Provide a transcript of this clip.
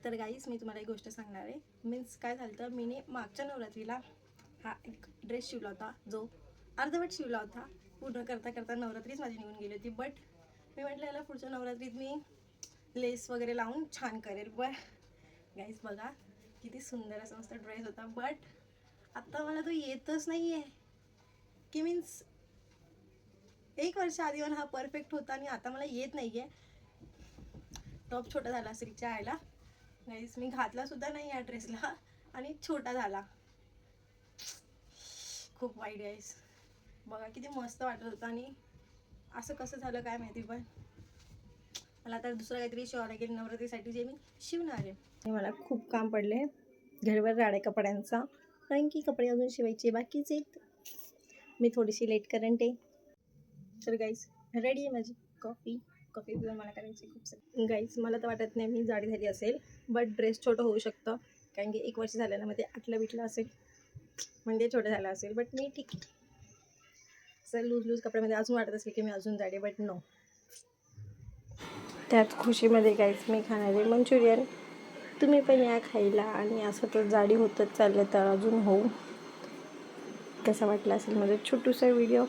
तर गाईस मी तुम्हाला एक गोष्ट सांगणार आहे. मीन्स काय झालं तर मी मागच्या नवरात्रीला हा एक ड्रेस शिवला होता, जो अर्धवट शिवला होता. पूर्ण करता करता नवरात्रीच माझी निघून गेली होती. बट मी म्हटलं याला पुढच्या नवरात्रीत मी लेस वगैरे लावून छान करेल. पण गाईस बघा किती सुंदर असा मस्त ड्रेस होता. बट आत्ता मला तो येतच नाही आहे की मीन्स 1 वर्ष आधी मला हा परफेक्ट होता आणि आता मला येत नाही आहे. टॉप छोटा झाला असेल आयला गाईस. मी घातला सुद्धा नाही या ड्रेसला आणि छोटा झाला. खूप वाईट गाईस. बघा किती मस्त वाटत होता आणि असं कसं झालं काय माहिती. पण मला आता दुसरं काहीतरी शिवावं लागेल नवरात्रीसाठी, जे मी शिवणार आहे. मला खूप काम पडले घरवर राड्या कपड्यांचा, कारण की कपडे अजून शिवायचे बाकीच आहेत. मी थोडीशी लेट करंट आहे. तर गाईस रेडी आहे माझी कॉफी पिऊन मला करायची खूप सारी. गाईस मला तर वाटत नाही मी जाडी झाली असेल, बट ड्रेस छोटं होऊ शकतं, कारण की 1 वर्ष झाल्यानं मध्ये आटलं बिटलं असेल म्हणजे छोटं झालं असेल. बट मी ठीक आहे. सर लूज कपड्यामध्ये अजून वाटत असेल की मी अजून जाडी, बट नो. त्यात खुशीमध्ये गाईस मी खाणार आहे मंचुरियन. तुम्ही पण या खायला. आणि असं तर जाडी होतच चाललं तर अजून होऊ. कसा वाटला असेल माझा छोटूसा व्हिडिओ.